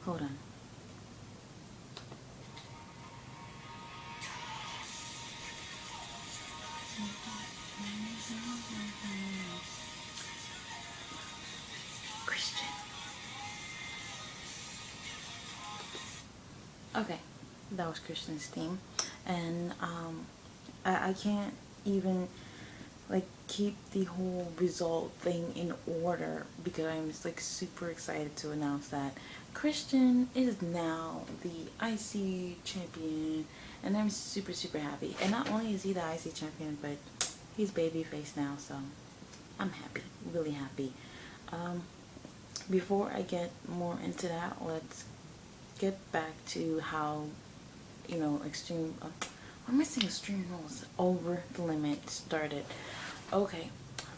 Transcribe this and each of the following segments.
Hold on. Christian. Okay, that was Christian's theme, and I can't even like keep the whole result thing in order because I'm just like super excited to announce that Christian is now the IC champion, and I'm super super happy. And not only is he the IC champion, but he's babyface now, so I'm happy, really happy. Um, Before I get more into that, let's get back to how extreme. I'm missing extreme rules. Over the limit started. Okay,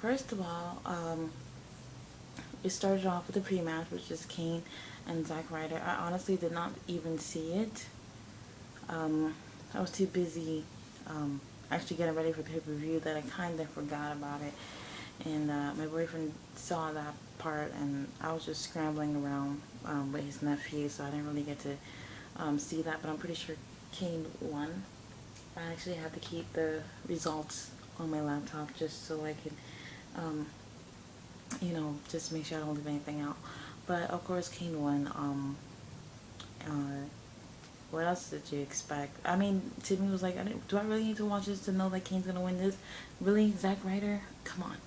first of all, it started off with a pre-match, which is Kane and Zack Ryder. I honestly did not even see it. I was too busy actually getting ready for the pay-per-view that I kind of forgot about it. And my boyfriend saw that part, and I was just scrambling around with his nephew, so I didn't really get to see that. But I'm pretty sure Kane won. I actually had to keep the results on my laptop just so I could, um, just make sure I don't leave anything out. But of course, Kane won. Uh, what else did you expect? I mean, to me, it was like, do I really need to watch this to know that Kane's gonna win this? Really, Zack Ryder? Come on.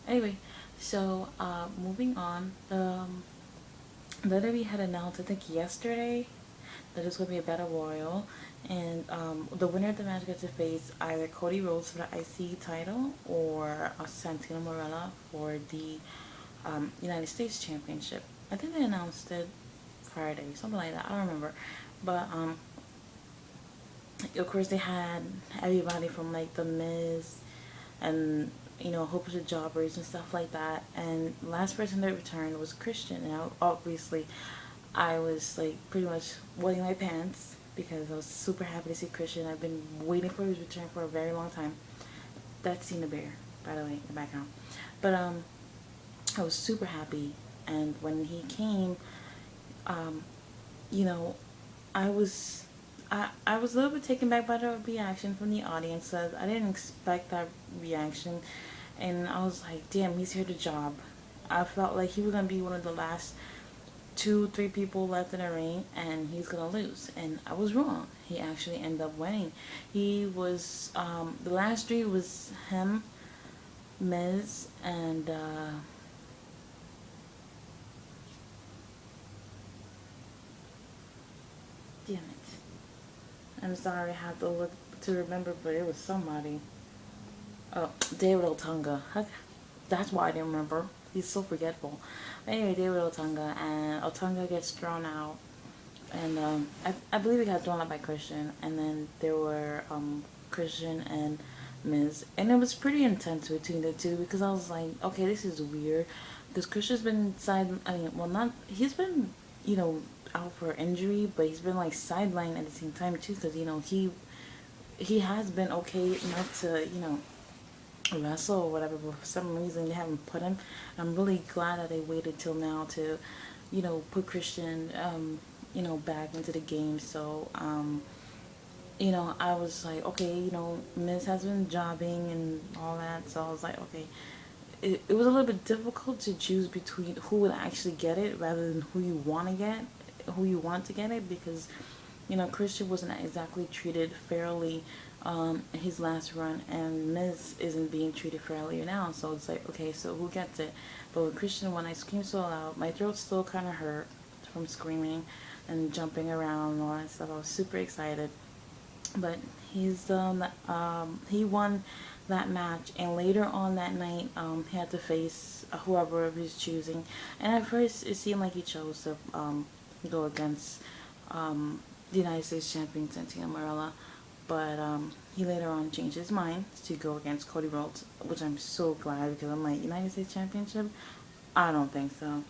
Anyway, so moving on, the WWE had announced, I think yesterday, that it's going to be a battle royal, and the winner of the match gets to face either Cody Rhodes for the IC title or Santino Marella for the United States Championship. I think they announced it Friday, something like that. I don't remember, but of course they had everybody from like the Miz and a whole bunch of jobbers and stuff like that. And the last person that returned was Christian. And obviously, I was like pretty much wetting my pants because I was super happy to see Christian. I've been waiting for his return for a very long time. That's Cena Bear, by the way, in the background. But I was super happy, and when he came, um, you know, I was I was a little bit taken back by the reaction from the audience. I didn't expect that reaction, and I was like, damn, he's here to job. I felt like he was gonna be one of the last two, three people left in the ring, and he's gonna lose. And I was wrong. He actually ended up winning. He was the last three was him, Miz, and damn it. I'm sorry, I have to look to remember, but it was somebody. Oh, David Otunga. That's why I didn't remember. He's so forgetful. Anyway, David Otunga, and Otunga gets thrown out, and I believe he got thrown out by Christian, and then there were Christian and Miz, and it was pretty intense between the two because I was like, okay, this is weird, because Christian's been I mean, well, not he's been out for injury, but he's been like sidelined at the same time too, because he has been okay enough to wrestle or whatever, but for some reason they haven't put him. I'm really glad that they waited till now to, put Christian, back into the game. So, I was like, okay, Miz has been jobbing and all that, so I was like, okay. It was a little bit difficult to choose between who would actually get it rather than who you want to get it, because Christian wasn't exactly treated fairly his last run, and Miz isn't being treated fairly now. So it's like, okay, so who gets it? But with Christian, when I screamed so loud, my throat still kind of hurt from screaming and jumping around and all that stuff. I was super excited, but he won that match, and later on that night, he had to face whoever of his choosing. And at first, it seemed like he chose to go against the United States champion Santino Marella, but he later on changed his mind to go against Cody Rhodes, which I'm so glad, because I'm like, United States Championship? I don't think so.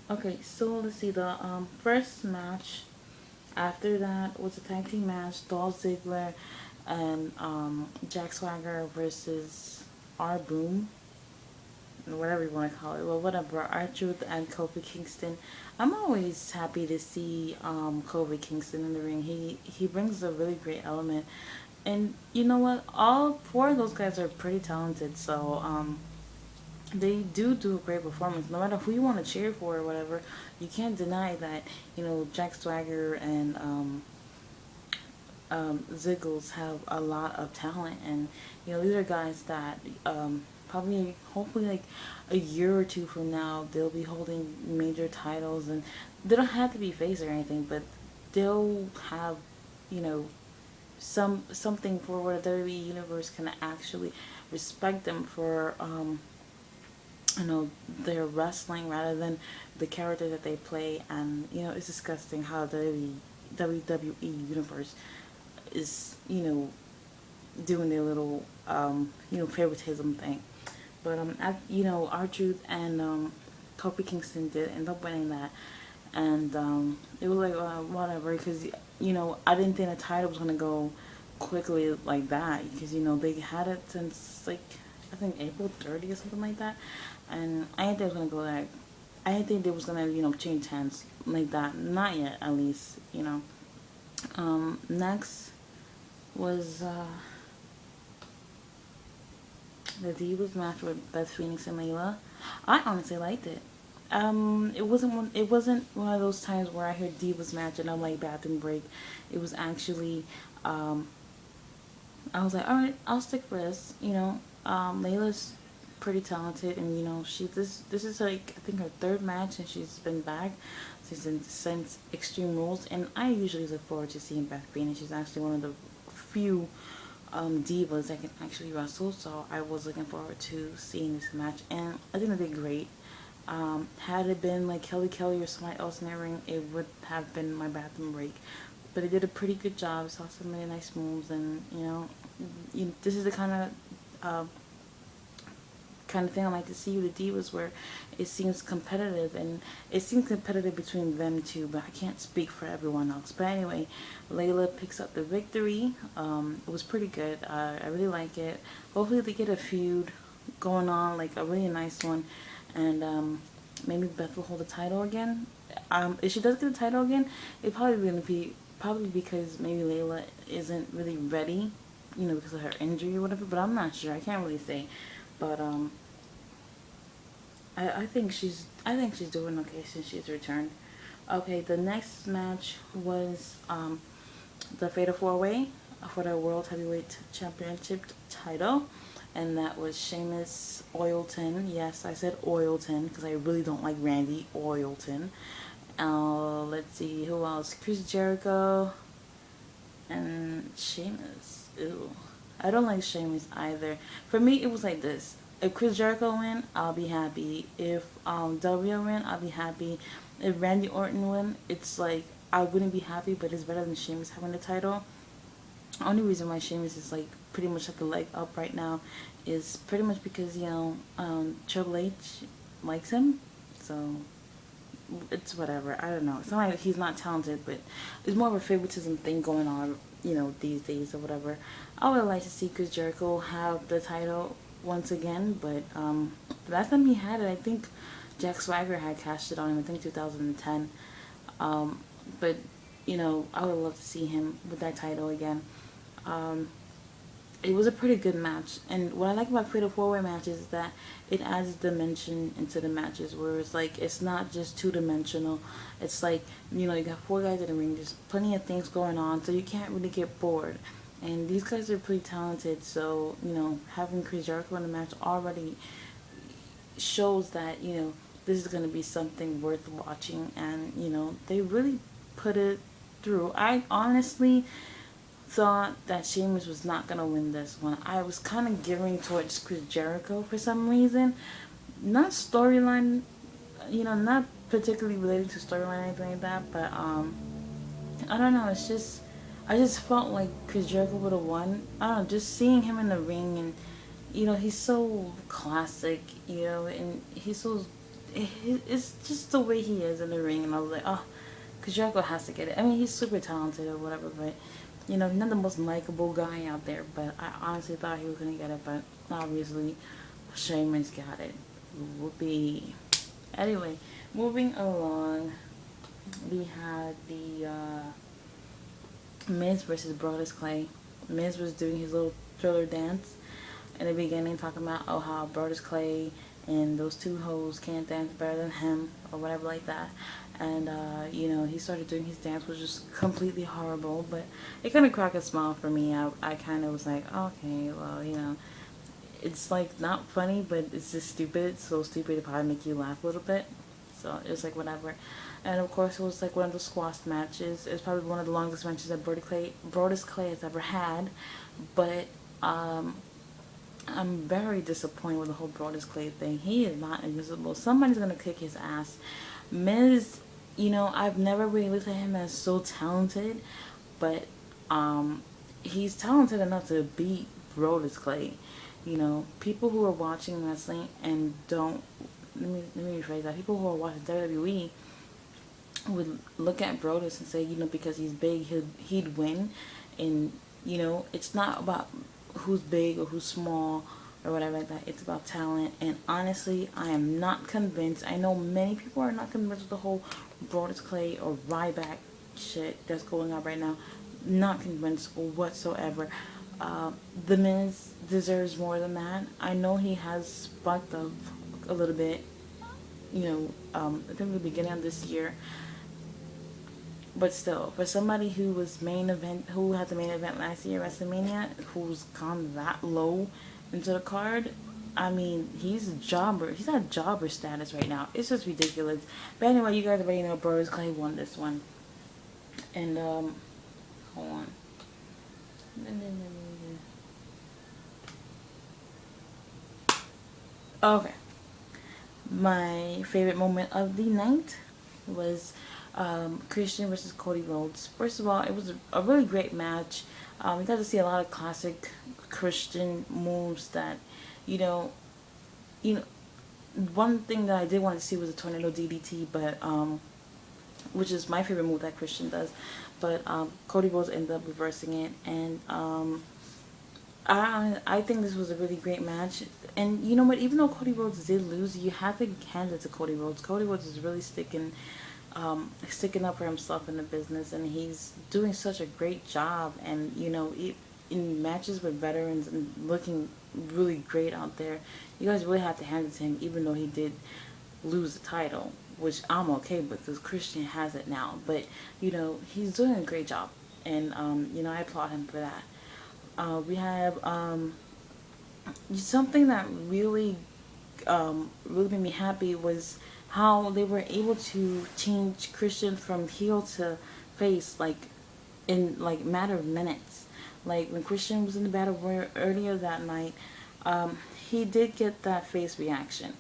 Okay, so let's see, the first match after that was a tag team match, Dolph Ziggler and Jack Swagger versus R Boom. whatever you want to call it. Well, whatever. R-Truth and Kofi Kingston. I'm always happy to see Kofi Kingston in the ring. He brings a really great element, and you know what? All four of those guys are pretty talented. So they do a great performance. No matter who you want to cheer for or whatever, you can't deny that Jack Swagger and Ziggles have a lot of talent, and these are guys that probably, hopefully, like a year or two from now, they'll be holding major titles, and they don't have to be face or anything, but they'll have, you know, something for where the WWE universe can actually respect them for, their wrestling rather than the character that they play, and it's disgusting how the WWE universe is, doing their little, favoritism thing. But, R-Truth and Kofi Kingston did end up winning that. And it was like, whatever, because, I didn't think the title was going to go quickly like that. Because, they had it since, like, I think April 30th or something like that. And I didn't think it was going to go that. I didn't think it was going to, change hands like that. Not yet, at least, Next was the Divas match with Beth Phoenix and Layla. I honestly liked it. It wasn't one of those times where I hear Divas match and I'm like bathroom break. It was actually, I was like, all right, I'll stick for this. Layla's pretty talented, and this is like, I think, her third match, and she's been back since Extreme Rules, and I usually look forward to seeing Beth Phoenix. She's actually one of the few divas that can actually wrestle, so I was looking forward to seeing this match, and I think they did great. Had it been like Kelly or somebody else in the ring, it would have been my bathroom break. But it did a pretty good job. Saw some really nice moves, and this is the kind of thing I like to see with the Divas, where it seems competitive, and it seems competitive between them two, but I can't speak for everyone else. But anyway, Layla picks up the victory. It was pretty good. I really like it. Hopefully they get a feud going on, like a really nice one, and maybe Beth will hold the title again. If she does get the title again, it's probably going to be because maybe Layla isn't really ready, because of her injury or whatever, but I'm not sure. I can't really say. But I think she's doing okay since she's returned. Okay, the next match was the Fatal 4-Way for the World Heavyweight Championship title, and that was Sheamus, Oilton. Yes, I said Oilton because I really don't like Randy Oilton. Let's see, who else? Chris Jericho and Sheamus. Ew. I don't like Sheamus either. For me, it was like this. If Chris Jericho win, I'll be happy. If W win, I'll be happy. If Randy Orton win, it's like I wouldn't be happy, but it's better than Sheamus having the title. The only reason why Sheamus is like pretty much like a leg up right now is pretty much because Triple H likes him, so it's whatever. I don't know. It's not like he's not talented, but it's more of a favoritism thing going on, these days or whatever. I would like to see Chris Jericho have the title once again, but the last time he had it, I think Jack Swagger had cashed it on him. I think 2010. But I would love to see him with that title again. It was a pretty good match, and what I like about Fatal 4-Way matches is that it adds dimension into the matches, where it's like, it's not just two-dimensional. It's like, you got four guys in the ring, there's plenty of things going on, so you can't really get bored. And these guys are pretty talented, so, having Chris Jericho in the match already shows that, this is going to be something worth watching, and, they really put it through. I honestly thought that Sheamus was not going to win this one. I was kind of gearing towards Chris Jericho for some reason. Not storyline, not particularly related to storyline or anything like that, but I don't know, it's just, I just felt like Chris Jericho would have won. I don't know, just seeing him in the ring, and he's so classic, and he's so, it's just the way he is in the ring, and I was like, oh, Chris Jericho has to get it. I mean, he's super talented or whatever, but not the most likable guy out there, but I honestly thought he was going to get it, but obviously Sheamus got it. Whoopee. Anyway, moving along, we had the Miz versus Brodus Clay. Miz was doing his little thriller dance in the beginning, talking about how Brodus Clay and those two hoes can't dance better than him or whatever like that. And he started doing his dance, which was completely horrible, but it kind of cracked a smile for me. I kind of was like, okay, well, it's like not funny, but it's just stupid. It's so stupid it probably make you laugh a little bit. So it was like whatever. And of course it was like one of the squash matches. It was probably one of the longest matches that Brodus Clay has ever had. But I'm very disappointed with the whole Brodus Clay thing. He is not invisible. Somebody's gonna kick his ass. Miz, I've never really looked at him as so talented, but he's talented enough to beat Brodus Clay. People who are watching wrestling and don't, let me rephrase that. People who are watching WWE would look at Brodus and say, because he's big, he'd win. And, it's not about who's big or who's small or whatever like that. It's about talent. And honestly, I am not convinced. I know many people are not convinced with the whole Brodus Clay or Ryback shit that's going on right now. Not convinced whatsoever. The Miz deserves more than that. I know he has sparked up a little bit, I think the beginning of this year. But still, for somebody who had the main event last year, WrestleMania, who's gone that low into the card, I mean, he's a jobber. He's at jobber status right now. It's just ridiculous. But anyway, you guys already know Brodus Clay won this one. And, hold on. Okay. My favorite moment of the night was Christian versus Cody Rhodes. First of all, it was a really great match. We got to see a lot of classic Christian moves that, one thing that I did want to see was a tornado DDT, but which is my favorite move that Christian does. But Cody Rhodes ended up reversing it, and I think this was a really great match. And you know what? Even though Cody Rhodes did lose, you have to hand it to Cody Rhodes. Cody Rhodes is really sticking up for himself in the business, and he's doing such a great job. And in matches with veterans and looking really great out there, you guys really have to hand it to him, even though he did lose the title, which I'm okay with because Christian has it now. But he's doing a great job, and I applaud him for that. We have something that really made me happy was how they were able to change Christian from heel to face in matter of minutes. Like when Christian was in the battle royal earlier that night, he did get that face reaction,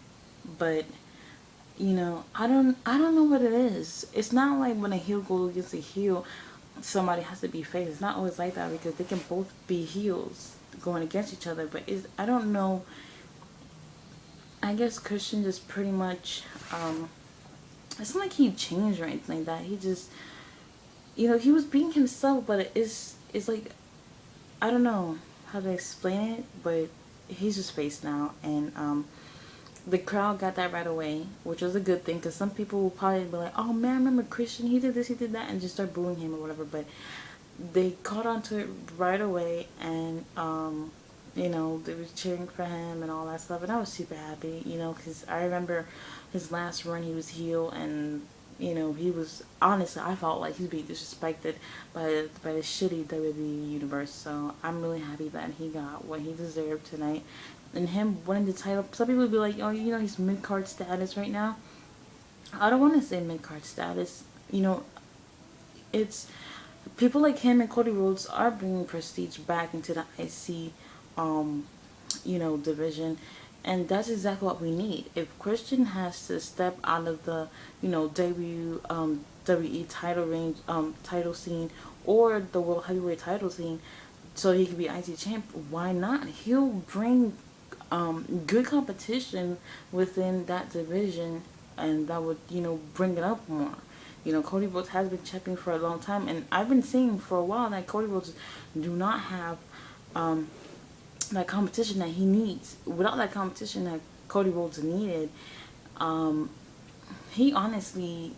but I don't know what it is. It's not like when a heel goes against a heel, somebody has to be face. It's not always like that because they can both be heels going against each other. But I don't know. I guess Christian just pretty much, it's not like he changed or anything like that. He just, he was being himself, but it's like, I don't know how to explain it, but he's just face now. And the crowd got that right away, which was a good thing, because some people will probably be like, oh man, I remember Christian, he did this, he did that, and just start booing him or whatever. But they caught on to it right away, and they were cheering for him and all that stuff, and I was super happy, because I remember his last run, he was heel, and he was, honestly, I felt like he was being disrespected by the shitty WWE universe. So I'm really happy that he got what he deserved tonight. And him winning the title, some people would be like, oh, he's mid-card status right now. I don't want to say mid-card status. It's people like him and Cody Rhodes are bringing prestige back into the IC, division. And that's exactly what we need. If Christian has to step out of the, WWE title range, title scene, or the World Heavyweight title scene, so he can be IC champ, why not? He'll bring good competition within that division, and that would, bring it up more. Cody Rhodes has been champion for a long time, and I've been saying for a while that Cody Rhodes do not have that competition that he needs. Without that competition that Cody Rhodes needed. Um, he honestly,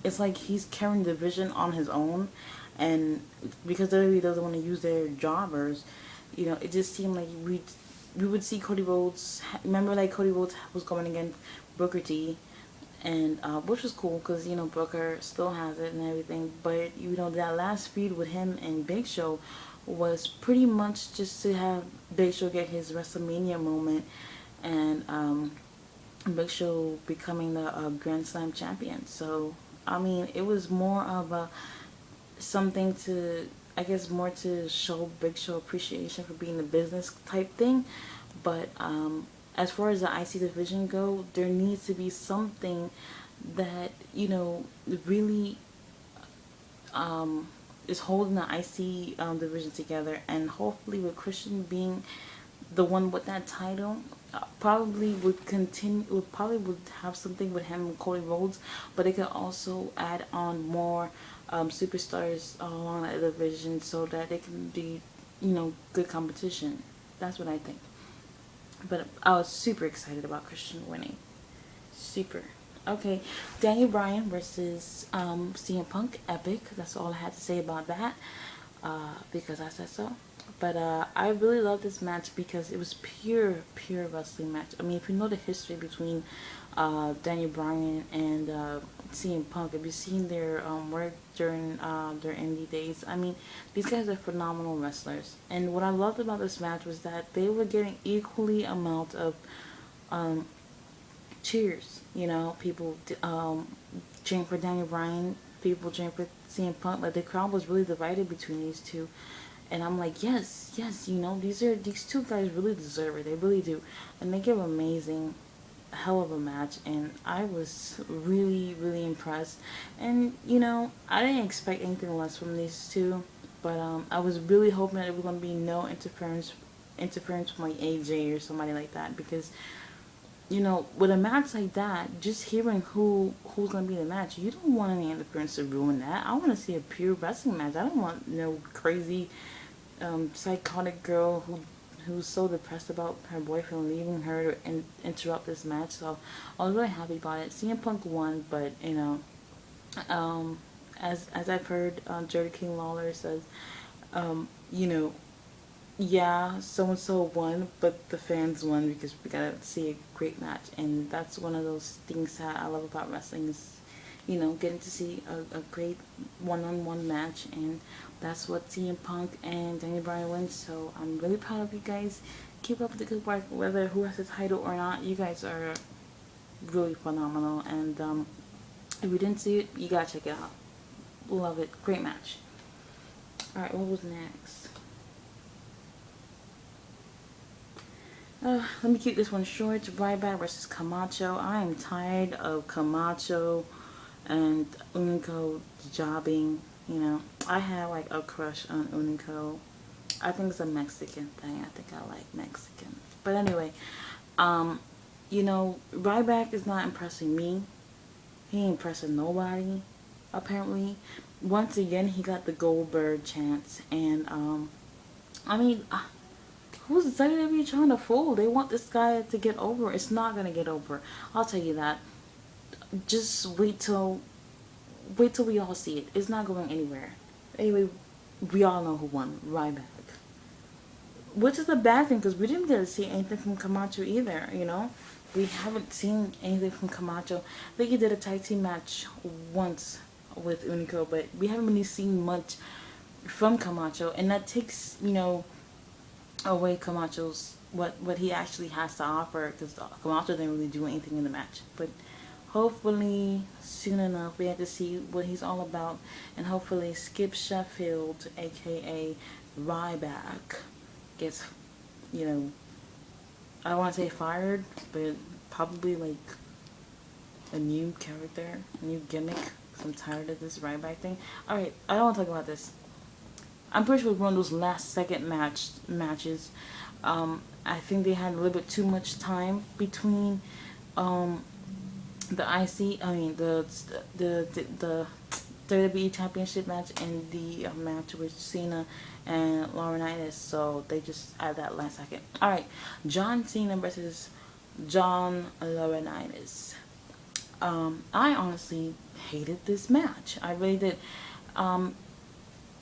it's like he's carrying the division on his own, and because WWE doesn't want to use their jobbers, it just seemed like we would see Cody Rhodes. Remember, like Cody Rhodes was going against Booker T, and which was cool because Booker still has it and everything. But that last feud with him and Big Show was pretty much just to have Big Show get his WrestleMania moment, and Big Show becoming the Grand Slam champion. So I mean, it was more of a something to, I guess, more to show Big Show appreciation for being a business type thing. But as far as the IC division go, there needs to be something that really is holding the IC division together, and hopefully with Christian being the one with that title, probably would continue. Would probably would have something with him and Cody Rhodes, but it could also add on more superstars along that division so that it can be good competition. That's what I think. But I was super excited about Christian winning. Super. Okay, Daniel Bryan versus CM Punk, epic. That's all I had to say about that, because I said so. But I really love this match because it was pure wrestling match. I mean, if you know the history between Daniel Bryan and CM Punk, if you've seen their work during their indie days, I mean, these guys are phenomenal wrestlers. And what I loved about this match was that they were getting equally amount of um, cheers. People cheering for Daniel Bryan, people cheering for CM Punk. Like the crowd was really divided between these two, and I'm like, yes, yes, these two guys really deserve it. They really do, and they give amazing, hell of a match, and I was really really impressed. And I didn't expect anything less from these two, but I was really hoping that it was gonna be no interference from like AJ or somebody like that, because with a match like that, just hearing who's gonna be in the match, you don't want any interference to ruin that. I want to see a pure wrestling match. I don't want no crazy, psychotic girl who's so depressed about her boyfriend leaving her and interrupt this match. So I was really happy about it. CM Punk won, but as I've heard, Jerry King Lawler says, you know, yeah, so and so won, but the fans won because we got to see a great match, and that's one of those things that I love about wrestling is, getting to see a great one-on-one match, and that's what CM Punk and Daniel Bryan wins. So I'm really proud of you guys. Keep up the good work, whether who has the title or not. You guys are really phenomenal, and if you didn't see it, you gotta check it out. Love it, great match. All right, what was next? Let me keep this one short. Ryback versus Camacho. I am tired of Camacho and Unico jobbing. I have like a crush on Unico. I think it's a Mexican thing. I think I like Mexican. But anyway, Ryback is not impressing me. He ain't impressing nobody, apparently. Once again, he got the Goldberg chance, and I mean, who's WWE trying to fool? They want this guy to get over. It's not gonna get over. I'll tell you that. Just wait till we all see it. It's not going anywhere. Anyway, we all know who won. Ryback. Which is a bad thing because we didn't get to see anything from Camacho either. We haven't seen anything from Camacho. I think he did a tag team match once with Unico, but we haven't really seen much from Camacho, and that takes away Camacho's what he actually has to offer, because Camacho didn't really do anything in the match. But hopefully soon enough we have to see what he's all about, and hopefully Skip Sheffield, aka Ryback, gets I don't want to say fired, but probably like a new character, a new gimmick. Cause I'm tired of this Ryback thing. All right, I don't want to talk about this. I'm pretty sure it was one of those last second matches. I think they had a little bit too much time between the WWE Championship match and the match with Cena and Laurinaitis, so they just added that last second. All right, John Cena versus John Laurinaitis. I honestly hated this match. I really did. Um,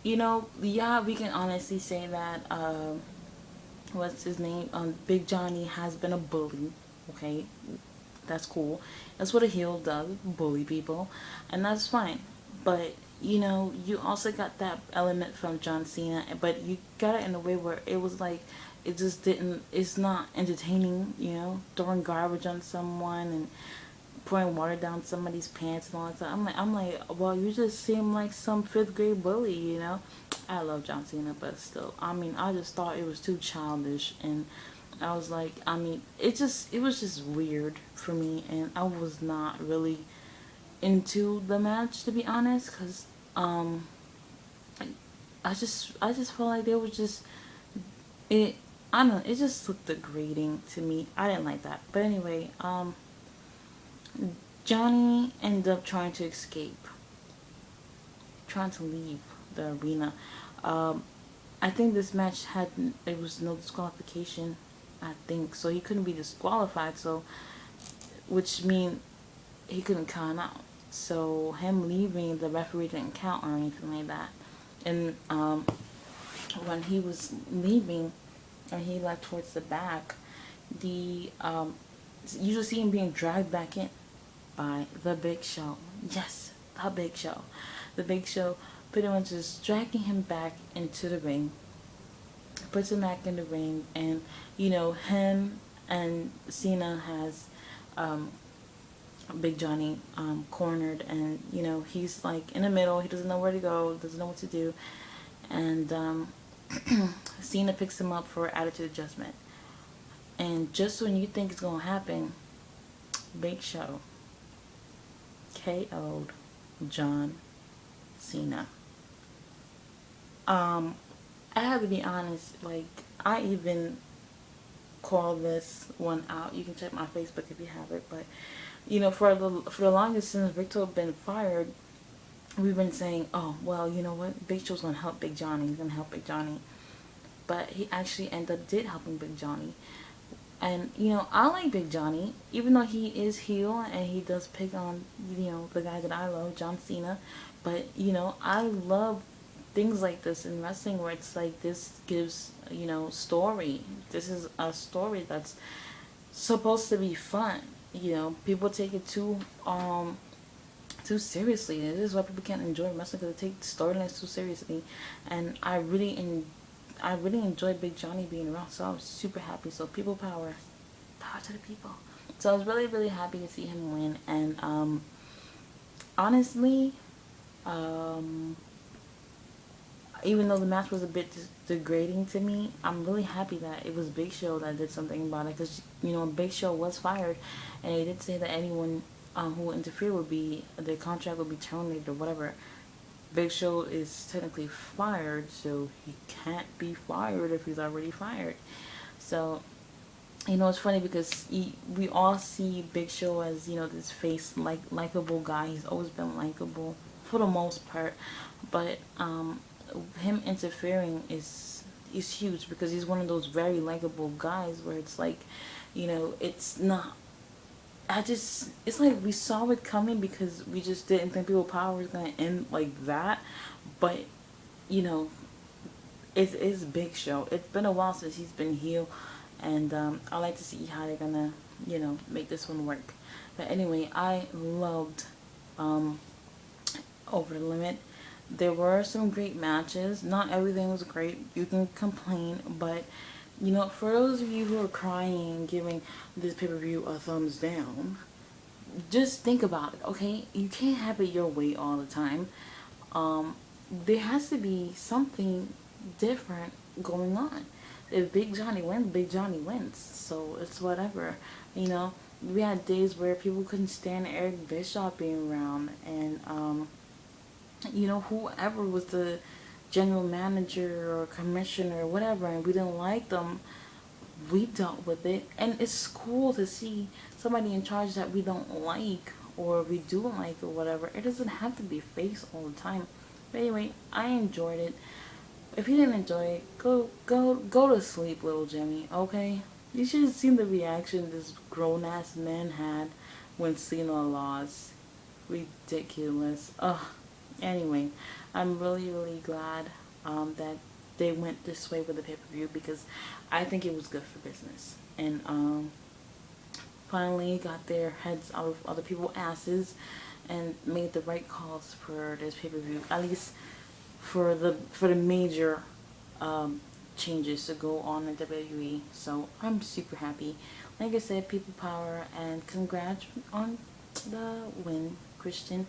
yeah, we can honestly say that, what's his name? Big Johnny has been a bully. Okay, that's cool. That's what a heel does, bully people, and that's fine. But you also got that element from John Cena, but you got it in a way where it was like it just didn't. It's not entertaining. Throwing garbage on someone and pouring water down somebody's pants and all that stuff. I'm like, well, you just seem like some fifth grade bully. I love John Cena, but still, I mean, I just thought it was too childish, and I was like, I mean, it was just weird for me, and I was not really into the match, to be honest, because I just felt like they were just it. I don't know. It just looked degrading to me. I didn't like that. But anyway, Johnny ended up trying to escape, trying to leave the arena. Um, I think this match had it was no disqualification. I think so. He couldn't be disqualified. So, which mean he couldn't count out. So him leaving, the referee didn't count or anything like that. And when he was leaving, and he left towards the back, the you just see him being dragged back in by the Big Show. Yes, the Big Show. The Big Show pretty much just dragging him back into the ring, puts him back in the ring, and him and Cena has Big Johnny cornered, and he's like in the middle. He doesn't know where to go, doesn't know what to do, and Cena picks him up for attitude adjustment. And just when you think it's gonna happen, Big Show KO'd John Cena. I have to be honest, like, I even call this one out. You can check my Facebook if you have it, but for the longest since Victor had been fired, we've been saying, oh well, you know what, Big Show's gonna help Big Johnny. He's gonna help Big Johnny, but he actually ended up did helping Big Johnny. And I like Big Johnny, even though he is heel and he does pick on the guy that I love, John Cena. But I love things like this in wrestling where it's like this gives story. This is a story that's supposed to be fun. People take it too seriously. This is why people can't enjoy wrestling, because they take storylines too seriously. And I really enjoyed Big Johnny being around, so I was super happy. So people power, power to the people. So I was really really happy to see him win. And honestly, um, even though the match was a bit degrading to me, I'm really happy that it was Big Show that did something about it. Because Big Show was fired, and they did say that anyone who would interfere would be their contract would be terminated or whatever. Big Show is technically fired, so he can't be fired if he's already fired. So, it's funny because we all see Big Show as this face likable guy. He's always been likable for the most part, but him interfering is huge because he's one of those very likable guys where it's like, it's not. It's like we saw it coming because we just didn't think People Power was gonna end like that, but you know, it's Big Show. It's been a while since he's been heel, and I like to see how they're gonna make this one work. But anyway, I loved Over the Limit. There were some great matches. Not everything was great. You can complain, but for those of you who are crying, giving this pay-per-view a thumbs down, just think about it, okay? You can't have it your way all the time. There has to be something different going on. If Big Johnny wins, Big Johnny wins. So it's whatever. We had days where people couldn't stand Eric Bischoff being around, and whoever was the general manager or commissioner or whatever, and we didn't like them, we dealt with it. And it's cool to see somebody in charge that we don't like or we do like or whatever. It doesn't have to be face all the time. But anyway, I enjoyed it. If you didn't enjoy it, go to sleep, little Jimmy, okay? You should have seen the reaction this grown ass man had when Cena lost. Ridiculous. Ugh. Anyway, I'm really, really glad that they went this way with the pay-per-view because I think it was good for business. And finally got their heads out of other people's asses and made the right calls for this pay-per-view. At least for the major changes to go on in WWE. So I'm super happy. Like I said, people power, and congrats on the win, Christian.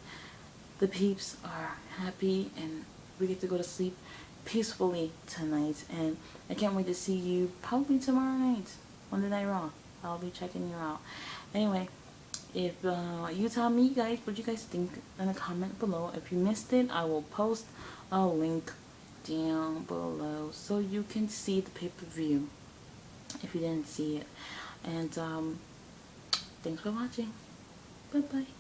The peeps are happy and we get to go to sleep peacefully tonight, and I can't wait to see you probably tomorrow night on the Night Raw. I'll be checking you out. Anyway, if you tell me guys what you guys think in a comment below. If you missed it, I will post a link down below so you can see the pay-per-view if you didn't see it. And thanks for watching. Bye bye.